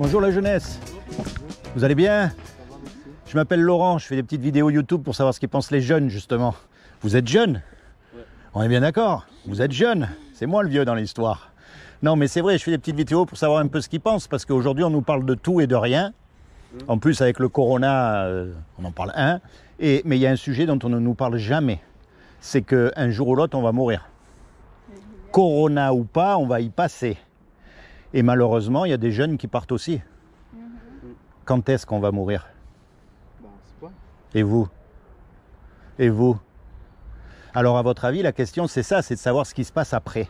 Bonjour la jeunesse, vous allez bien? Je m'appelle Laurent, je fais des petites vidéos YouTube pour savoir ce qu'ils pensent les jeunes justement. Vous êtes jeune? Ouais. On est bien d'accord? Vous êtes jeune? C'est moi le vieux dans l'histoire. Non mais c'est vrai, je fais des petites vidéos pour savoir un peu ce qu'ils pensent parce qu'aujourd'hui on nous parle de tout et de rien. En plus avec le corona, on en parle mais il y a un sujet dont on ne nous parle jamais. C'est qu'un jour ou l'autre on va mourir. Corona ou pas, on va y passer. Et malheureusement, il y a des jeunes qui partent aussi. Quand est-ce qu'on va mourir? Et vous? Et vous? Alors à votre avis, la question c'est ça, c'est de savoir ce qui se passe après.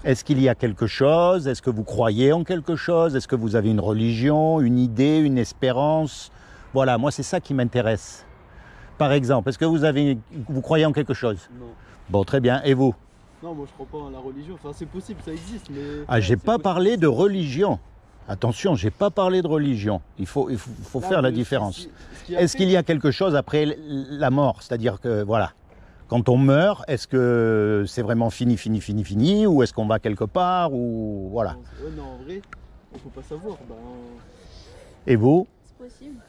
Est-ce qu'il y a quelque chose? Est-ce que vous croyez en quelque chose? Est-ce que vous avez une religion, une idée, une espérance? Voilà, moi c'est ça qui m'intéresse. Par exemple, est-ce que vous croyez en quelque chose? Non. Bon, très bien. Et vous? Non, moi je crois pas en la religion. Enfin, c'est possible, ça existe, mais... Ah, j'ai pas parlé de religion. Attention, j'ai pas parlé de religion. Il faut faire la différence. Est-ce qu'il y a quelque chose après la mort? C'est-à-dire que, voilà, quand on meurt, est-ce que c'est vraiment fini, ou est-ce qu'on va quelque part, ou voilà. Ouais, non, en vrai, on peut pas savoir. Et vous? C'est possible.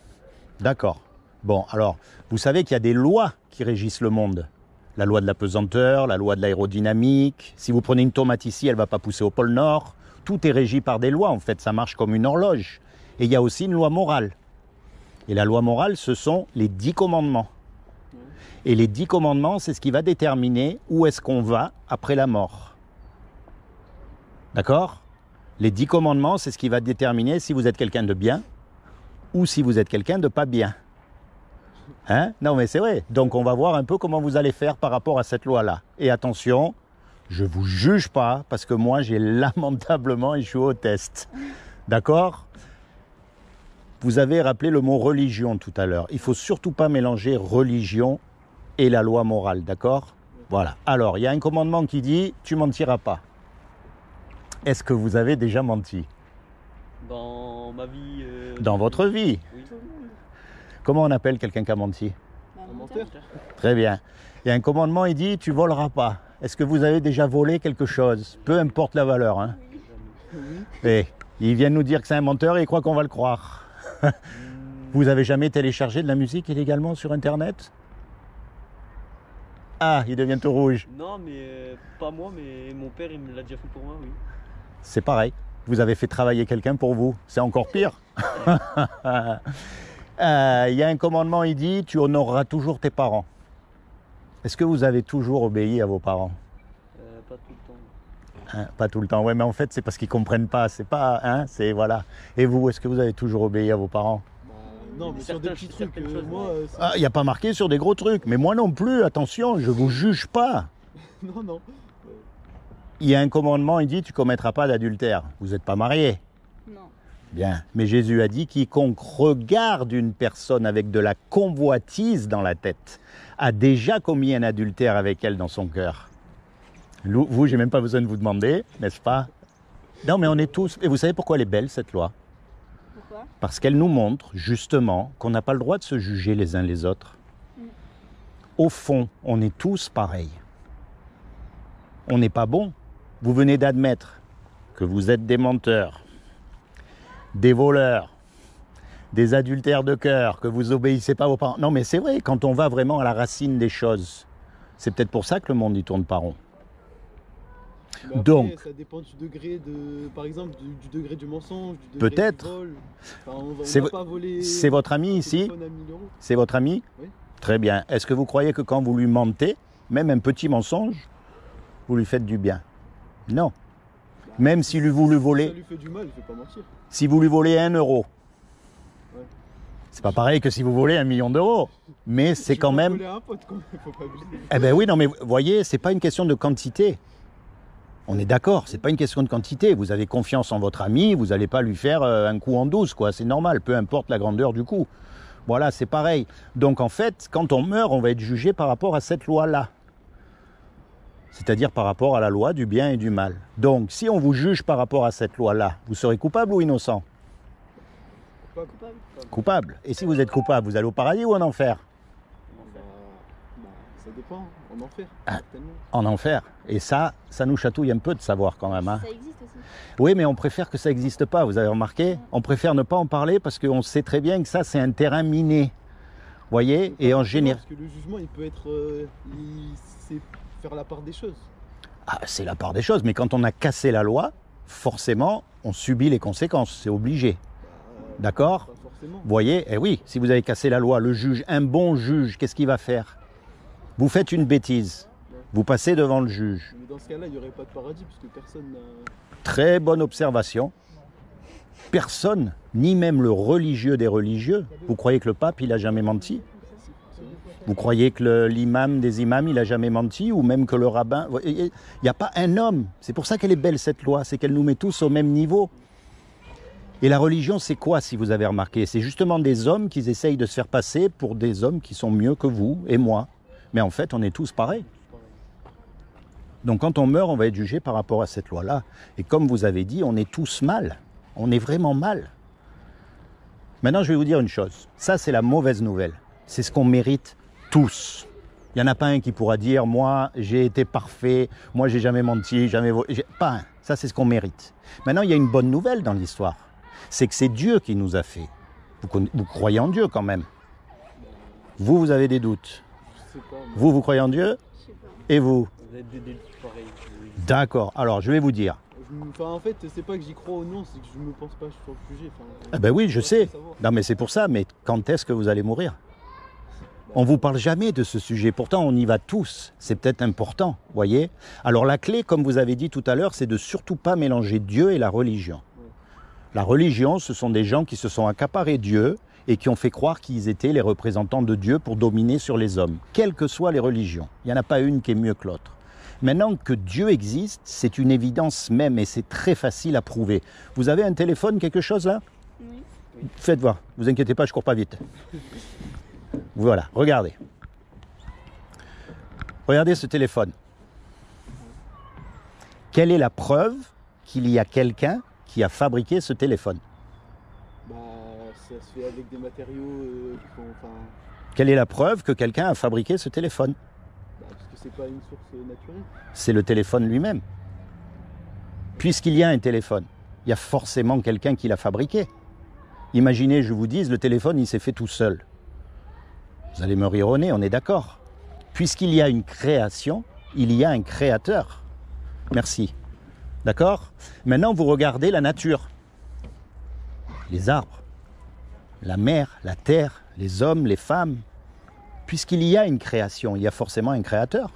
D'accord. Bon, alors, vous savez qu'il y a des lois qui régissent le monde. La loi de la pesanteur, la loi de l'aérodynamique. Si vous prenez une tomate ici, elle ne va pas pousser au pôle Nord. Tout est régi par des lois, en fait, ça marche comme une horloge. Et il y a aussi une loi morale. Et la loi morale, ce sont les 10 commandements. Et les 10 commandements, c'est ce qui va déterminer où est-ce qu'on va après la mort. D'accord? Les 10 commandements, c'est ce qui va déterminer si vous êtes quelqu'un de bien ou si vous êtes quelqu'un de pas bien. Hein? Non mais c'est vrai, donc on va voir un peu comment vous allez faire par rapport à cette loi-là. Et attention, je ne vous juge pas parce que moi j'ai lamentablement échoué au test. D'accord? Vous avez rappelé le mot religion tout à l'heure. Il ne faut surtout pas mélanger religion et la loi morale, d'accord? Voilà. Alors, il y a un commandement qui dit « tu mentiras pas ». Est-ce que vous avez déjà menti? Dans ma vie... Dans votre vie? Oui. Comment on appelle quelqu'un qui a menti? Un menteur. Très bien. Il y a un commandement, il dit « tu voleras pas ». Est-ce que vous avez déjà volé quelque chose? Peu importe la valeur. Hein? Oui. Et ils viennent nous dire que c'est un menteur et ils croient qu'on va le croire. Vous avez jamais téléchargé de la musique illégalement sur Internet? Ah, il devient tout rouge. Non, mais pas moi, mais mon père, il me l'a déjà fait pour moi, oui. C'est pareil. Vous avez fait travailler quelqu'un pour vous. C'est encore pire. Il y a un commandement, il dit « tu honoreras toujours tes parents ». Est-ce que vous avez toujours obéi à vos parents? Pas tout le temps. Hein, pas tout le temps. Ouais, mais en fait, c'est parce qu'ils comprennent pas. C'est pas, hein, c'est voilà. Et vous, est-ce que vous avez toujours obéi à vos parents? Non, mais sur des petits trucs, moi... Ah, il n'y a pas marqué sur des gros trucs. Mais moi non plus, attention, je vous juge pas. Non, non. Il y a un commandement, il dit « tu commettras pas d'adultère ». Vous n'êtes pas marié? Non. Bien. Mais Jésus a dit « quiconque regarde une personne avec de la convoitise dans la tête a déjà commis un adultère avec elle dans son cœur ». Vous, j'ai même pas besoin de vous demander, n'est-ce pas? Non, mais on est tous... Et vous savez pourquoi elle est belle, cette loi? Pourquoi? Parce qu'elle nous montre, justement, qu'on n'a pas le droit de se juger les uns les autres. Au fond, on est tous pareils. On n'est pas bon. Vous venez d'admettre que vous êtes des menteurs, des voleurs, des adultères de cœur, que vous obéissez pas aux parents. Non, mais c'est vrai, quand on va vraiment à la racine des choses, c'est peut-être pour ça que le monde n'y tourne pas rond. Après, donc, ça dépend du degré de, par exemple, du degré du mensonge, du degré peut-être. du vol. Enfin, on C'est va pas voler. C'est votre ami ici? téléphone à 1000 €. C'est votre ami? Oui. Très bien. Est-ce que vous croyez que quand vous lui mentez, même un petit mensonge, vous lui faites du bien? Non. Même si vous lui volez, Ça lui fait du mal, il fait pas mentir. si vous lui volez 1 euro, Ouais. C'est pas pareil que si vous volez 1 million d'euros. Mais c'est quand même... voler à un pote, quand même, faut pas abuser. Eh ben oui, non mais vous voyez, c'est pas une question de quantité. On est d'accord, c'est pas une question de quantité. Vous avez confiance en votre ami, vous n'allez pas lui faire un coup en 12, quoi. C'est normal, peu importe la grandeur du coup. Voilà, c'est pareil. Donc en fait, quand on meurt, on va être jugé par rapport à cette loi-là. C'est-à-dire par rapport à la loi du bien et du mal. Donc, si on vous juge par rapport à cette loi-là, vous serez coupable ou innocent? Coupable. Coupable. Et si vous êtes coupable, vous allez au paradis ou en enfer? Ça dépend, en enfer, Ah. certainement. En enfer. Et ça nous chatouille un peu de savoir quand même. Hein. Ça existe aussi. Oui, mais on préfère que ça n'existe pas, vous avez remarqué? On préfère ne pas en parler parce qu'on sait très bien que ça, c'est un terrain miné. Vous voyez? Et en général... Parce que le jugement, il peut être... c'est faire la part des choses. Ah, c'est la part des choses, mais quand on a cassé la loi, forcément, on subit les conséquences, c'est obligé. D'accord? Pas forcément. Vous voyez? Eh oui, si vous avez cassé la loi, le juge, un bon juge, qu'est-ce qu'il va faire? Vous faites une bêtise, vous passez devant le juge. Mais dans ce cas-là, il n'y aurait pas de paradis, puisque personne n'a... Très bonne observation. Personne, ni même le religieux des religieux, vous croyez que le pape, il a jamais menti? Vous croyez que l'imam des imams, il a jamais menti? Ou même que le rabbin... Il n'y a pas un homme. C'est pour ça qu'elle est belle, cette loi. C'est qu'elle nous met tous au même niveau. Et la religion, c'est quoi, si vous avez remarqué? C'est justement des hommes qui essayent de se faire passer pour des hommes qui sont mieux que vous et moi. Mais en fait, on est tous pareils. Donc quand on meurt, on va être jugé par rapport à cette loi-là. Et comme vous avez dit, on est tous mal. On est vraiment mal. Maintenant, je vais vous dire une chose. Ça, c'est la mauvaise nouvelle. C'est ce qu'on mérite tous. Il n'y en a pas un qui pourra dire « Moi, j'ai été parfait. Moi, j'ai jamais menti. Jamais volé. » Pas un. Ça, c'est ce qu'on mérite. Maintenant, il y a une bonne nouvelle dans l'histoire. C'est que c'est Dieu qui nous a fait. Vous croyez en Dieu quand même. Vous avez des doutes. Je sais pas, mais... Vous croyez en Dieu? Je sais pas. Et vous? Vous êtes des pareil. D'accord. Alors, je vais vous dire. Enfin, en fait, c'est pas que j'y crois ou non, c'est que je me pense pas sur le sujet. Enfin, Ah ben oui, je sais. savoir. Non, mais c'est pour ça. Mais quand est-ce que vous allez mourir? On vous parle jamais de ce sujet. Pourtant, on y va tous. C'est peut-être important, voyez. Alors, la clé, comme vous avez dit tout à l'heure, c'est de surtout pas mélanger Dieu et la religion. La religion, ce sont des gens qui se sont accaparés Dieu et qui ont fait croire qu'ils étaient les représentants de Dieu pour dominer sur les hommes, quelles que soient les religions. Il n'y en a pas une qui est mieux que l'autre. Maintenant que Dieu existe, c'est une évidence même et c'est très facile à prouver. Vous avez un téléphone, quelque chose là? Oui. Faites voir, vous inquiétez pas, je cours pas vite. Voilà, regardez. Regardez ce téléphone. Quelle est la preuve qu'il y a quelqu'un qui a fabriqué ce téléphone? Bah, ça se fait avec des matériaux qui font... Enfin, Quelle est la preuve que quelqu'un a fabriqué ce téléphone? parce que c'est pas une source naturelle. C'est le téléphone lui-même. Puisqu'il y a un téléphone, il y a forcément quelqu'un qui l'a fabriqué. Imaginez, je vous dise, le téléphone, il s'est fait tout seul. Vous allez me rire au nez, on est d'accord. Puisqu'il y a une création, il y a un créateur. Merci. D'accord? Maintenant, vous regardez la nature. Les arbres, la mer, la terre, les hommes, les femmes. Puisqu'il y a une création, il y a forcément un créateur.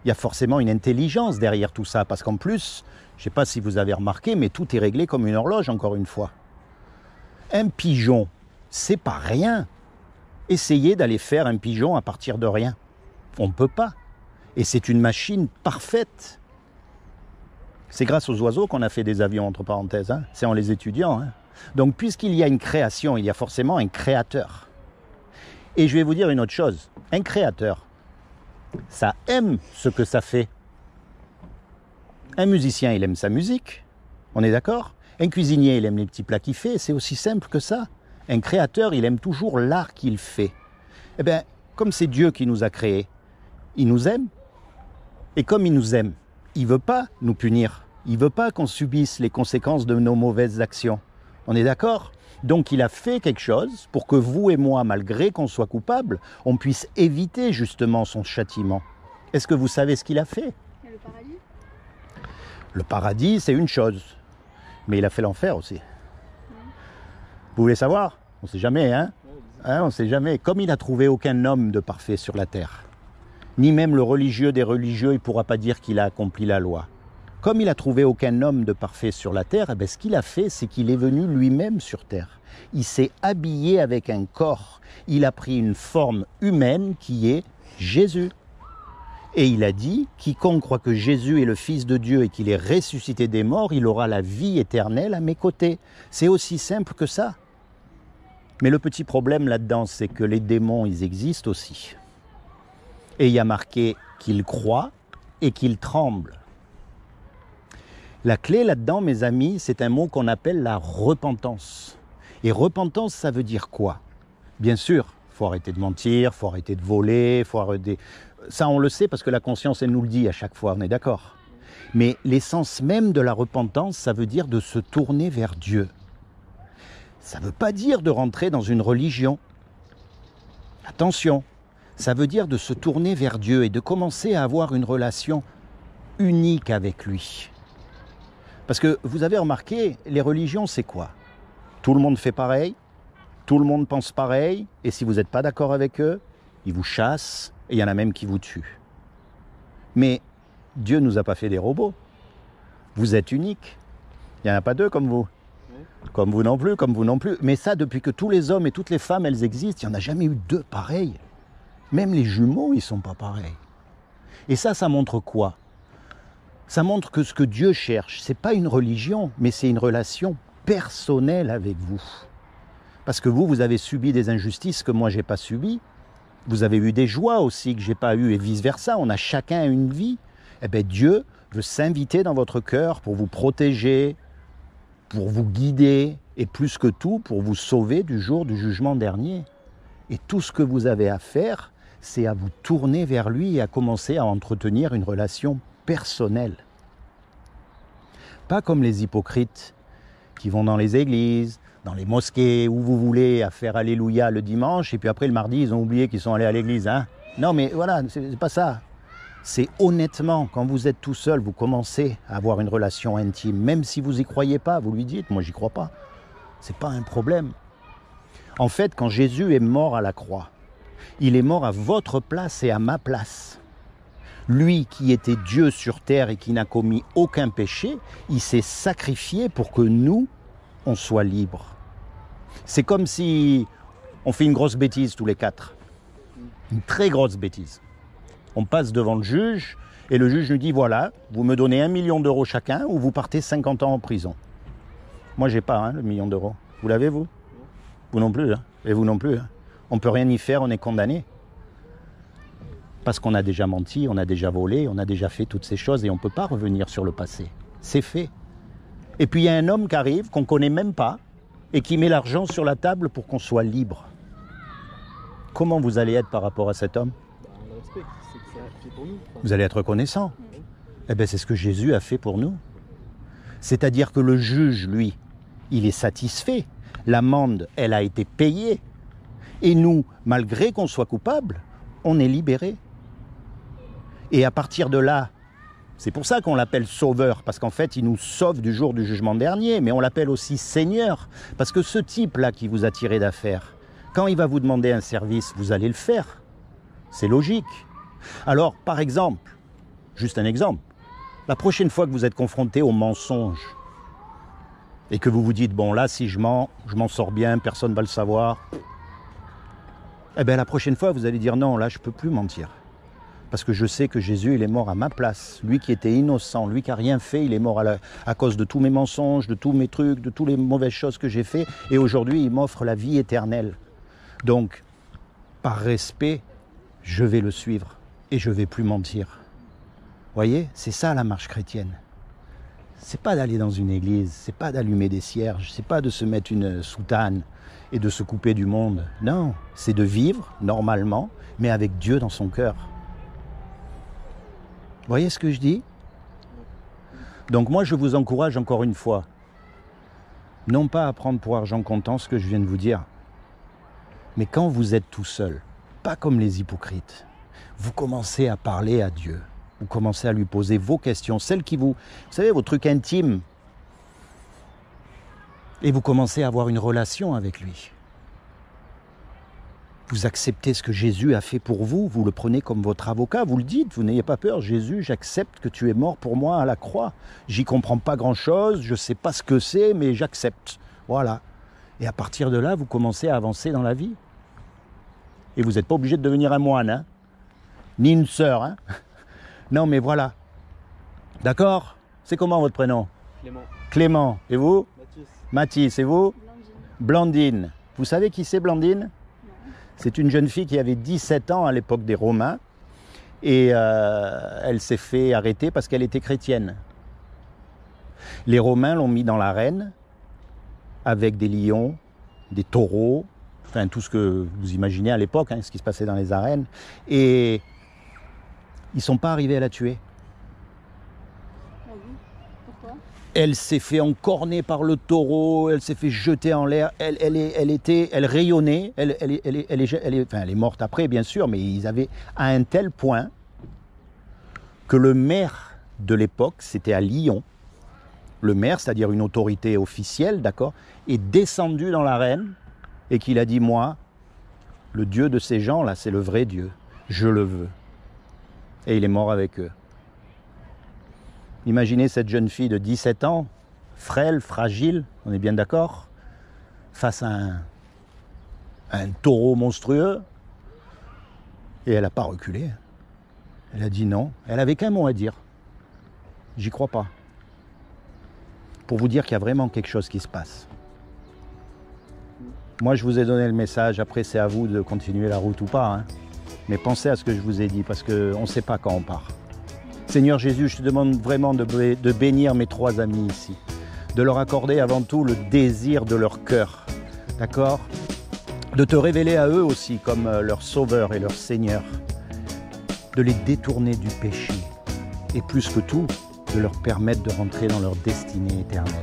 Il y a forcément une intelligence derrière tout ça. Parce qu'en plus, je ne sais pas si vous avez remarqué, mais tout est réglé comme une horloge, encore une fois. Un pigeon, c'est pas rien. Essayez d'aller faire un pigeon à partir de rien. On ne peut pas. Et c'est une machine parfaite. C'est grâce aux oiseaux qu'on a fait des avions, entre parenthèses. Hein. C'est en les étudiant. Hein. Donc, puisqu'il y a une création, il y a forcément un créateur. Et je vais vous dire une autre chose. Un créateur, ça aime ce que ça fait. Un musicien, il aime sa musique. On est d'accord? Un cuisinier, il aime les petits plats qu'il fait. C'est aussi simple que ça. Un créateur, il aime toujours l'art qu'il fait. Eh bien, comme c'est Dieu qui nous a créés, il nous aime. Et comme il nous aime, il ne veut pas nous punir. Il ne veut pas qu'on subisse les conséquences de nos mauvaises actions. On est d'accord? Donc il a fait quelque chose pour que vous et moi, malgré qu'on soit coupables, on puisse éviter justement son châtiment. Est-ce que vous savez ce qu'il a fait? Et le paradis? Le paradis, c'est une chose. Mais il a fait l'enfer aussi. Vous voulez savoir? On ne sait jamais, hein? On ne sait jamais. Comme il n'a trouvé aucun homme de parfait sur la terre, ni même le religieux des religieux, il ne pourra pas dire qu'il a accompli la loi. Comme il n'a trouvé aucun homme de parfait sur la terre, eh bien, ce qu'il a fait, c'est qu'il est venu lui-même sur terre. Il s'est habillé avec un corps. Il a pris une forme humaine qui est Jésus. Et il a dit, quiconque croit que Jésus est le Fils de Dieu et qu'il est ressuscité des morts, il aura la vie éternelle à mes côtés. C'est aussi simple que ça. Mais le petit problème là-dedans, c'est que les démons, ils existent aussi. Et il y a marqué qu'ils croient et qu'ils tremblent. La clé là-dedans, mes amis, c'est un mot qu'on appelle la repentance. Et repentance, ça veut dire quoi? Bien sûr, il faut arrêter de mentir, il faut arrêter de voler, il faut arrêter... Ça, on le sait parce que la conscience, elle nous le dit à chaque fois, on est d'accord. Mais l'essence même de la repentance, ça veut dire de se tourner vers Dieu. Ça ne veut pas dire de rentrer dans une religion. Attention, ça veut dire de se tourner vers Dieu et de commencer à avoir une relation unique avec lui. Parce que vous avez remarqué, les religions, c'est quoi? Tout le monde fait pareil, tout le monde pense pareil, et si vous n'êtes pas d'accord avec eux, ils vous chassent, et il y en a même qui vous tuent. Mais Dieu ne nous a pas fait des robots. Vous êtes uniques. Il n'y en a pas deux comme vous. Comme vous non plus, comme vous non plus. Mais ça, depuis que tous les hommes et toutes les femmes, elles existent, il n'y en a jamais eu deux pareils. Même les jumeaux, ils ne sont pas pareils. Et ça montre quoi? Ça montre que ce que Dieu cherche, ce n'est pas une religion, mais c'est une relation personnelle avec vous. Parce que vous avez subi des injustices que moi, je n'ai pas subies. Vous avez eu des joies aussi que je n'ai pas eues et vice-versa. On a chacun une vie. Eh bien, Dieu veut s'inviter dans votre cœur pour vous protéger, pour vous guider et plus que tout, pour vous sauver du jour du jugement dernier. Et tout ce que vous avez à faire, c'est à vous tourner vers lui et à commencer à entretenir une relation personnelle. Pas comme les hypocrites qui vont dans les églises, dans les mosquées, où vous voulez, à faire Alléluia le dimanche, et puis après le mardi, ils ont oublié qu'ils sont allés à l'église. Hein? Non, mais voilà, c'est pas ça. C'est honnêtement, quand vous êtes tout seul, vous commencez à avoir une relation intime. Même si vous n'y croyez pas, vous lui dites, moi j'y crois pas. C'est pas un problème. En fait, quand Jésus est mort à la croix, il est mort à votre place et à ma place. Lui qui était Dieu sur terre et qui n'a commis aucun péché, il s'est sacrifié pour que nous, on soit libres. C'est comme si on fait une grosse bêtise tous les quatre. Une très grosse bêtise. On passe devant le juge et le juge nous dit, voilà, vous me donnez 1 million d'euros chacun ou vous partez 50 ans en prison. Moi, j'ai pas le 1 million d'euros. Vous l'avez, vous? Vous non plus. Hein? Et vous non plus. Hein? On ne peut rien y faire, on est condamné. Parce qu'on a déjà menti, on a déjà volé, on a déjà fait toutes ces choses et on ne peut pas revenir sur le passé. C'est fait. Et puis il y a un homme qui arrive, qu'on ne connaît même pas, et qui met l'argent sur la table pour qu'on soit libre. Comment vous allez être par rapport à cet homme? On le respecte, c'est que ça fait pour nous. Vous allez être reconnaissant. Eh bien, c'est ce que Jésus a fait pour nous. C'est-à-dire que le juge, lui, il est satisfait. L'amende, elle a été payée. Et nous, malgré qu'on soit coupable, on est libérés. Et à partir de là, c'est pour ça qu'on l'appelle sauveur, parce qu'en fait, il nous sauve du jour du jugement dernier, mais on l'appelle aussi Seigneur, parce que ce type-là qui vous a tiré d'affaire, quand il va vous demander un service, vous allez le faire. C'est logique. Alors, par exemple, juste un exemple, la prochaine fois que vous êtes confronté au mensonge, et que vous vous dites, bon là, si je m'en sors bien, personne ne va le savoir, eh bien la prochaine fois, vous allez dire, non, là, je ne peux plus mentir. Parce que je sais que Jésus, il est mort à ma place. Lui qui était innocent, lui qui n'a rien fait, il est mort à cause de tous mes mensonges, de tous mes trucs, de toutes les mauvaises choses que j'ai fait. Et aujourd'hui, il m'offre la vie éternelle. Donc, par respect, je vais le suivre et je ne vais plus mentir. Vous voyez, c'est ça la marche chrétienne. C'est pas d'aller dans une église, c'est pas d'allumer des cierges, c'est pas de se mettre une soutane et de se couper du monde. Non, c'est de vivre normalement, mais avec Dieu dans son cœur. Vous voyez ce que je dis? Donc moi, je vous encourage encore une fois, non pas à prendre pour argent comptant ce que je viens de vous dire, mais quand vous êtes tout seul, pas comme les hypocrites, vous commencez à parler à Dieu, vous commencez à lui poser vos questions, celles qui vous savez, vos trucs intimes, et vous commencez à avoir une relation avec lui. Vous acceptez ce que Jésus a fait pour vous, vous le prenez comme votre avocat, vous le dites, vous n'ayez pas peur. Jésus, j'accepte que tu es mort pour moi à la croix. J'y comprends pas grand-chose, je ne sais pas ce que c'est, mais j'accepte. Voilà. Et à partir de là, vous commencez à avancer dans la vie. Et vous n'êtes pas obligé de devenir un moine, hein, ni une sœur. Hein. Non, mais voilà. D'accord? C'est comment votre prénom? Clément. Clément. Et vous? Mathis. Mathis. Et vous? Blandine. Blandine. Vous savez qui c'est Blandine? C'est une jeune fille qui avait 17 ans à l'époque des Romains et elle s'est fait arrêter parce qu'elle était chrétienne. Les Romains l'ont mis dans l'arène avec des lions, des taureaux, enfin tout ce que vous imaginez à l'époque, hein, ce qui se passait dans les arènes. Et ils ne sont pas arrivés à la tuer. Ah oui. Pourquoi? Elle s'est fait encorner par le taureau, elle s'est fait jeter en l'air, elle rayonnait, elle est morte après bien sûr, mais ils avaient à un tel point que le maire de l'époque, c'était à Lyon, le maire, c'est-à-dire une autorité officielle, d'accord, est descendu dans l'arène et qu'il a dit, moi, le Dieu de ces gens-là, c'est le vrai Dieu, je le veux. Et il est mort avec eux. Imaginez cette jeune fille de 17 ans, frêle, fragile, on est bien d'accord, face à un taureau monstrueux. Et elle n'a pas reculé. Elle a dit non. Elle n'avait qu'un mot à dire. J'y crois pas. Pour vous dire qu'il y a vraiment quelque chose qui se passe. Moi, je vous ai donné le message. Après, c'est à vous de continuer la route ou pas. Hein. Mais pensez à ce que je vous ai dit, parce qu'on ne sait pas quand on part. Seigneur Jésus, je te demande vraiment de bénir mes 3 amis ici, de leur accorder avant tout le désir de leur cœur, d'accord? De te révéler à eux aussi comme leur sauveur et leur Seigneur, de les détourner du péché et plus que tout, de leur permettre de rentrer dans leur destinée éternelle.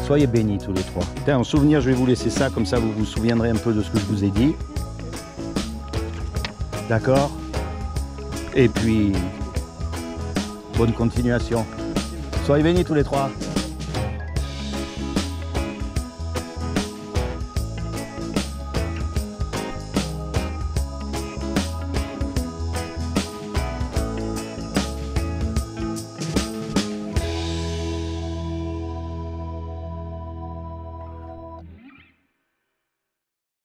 Soyez bénis tous les 3. Tiens, en souvenir, je vais vous laisser ça, comme ça vous vous souviendrez un peu de ce que je vous ai dit. D'accord? Et puis... bonne continuation. Soyez bénis tous les 3.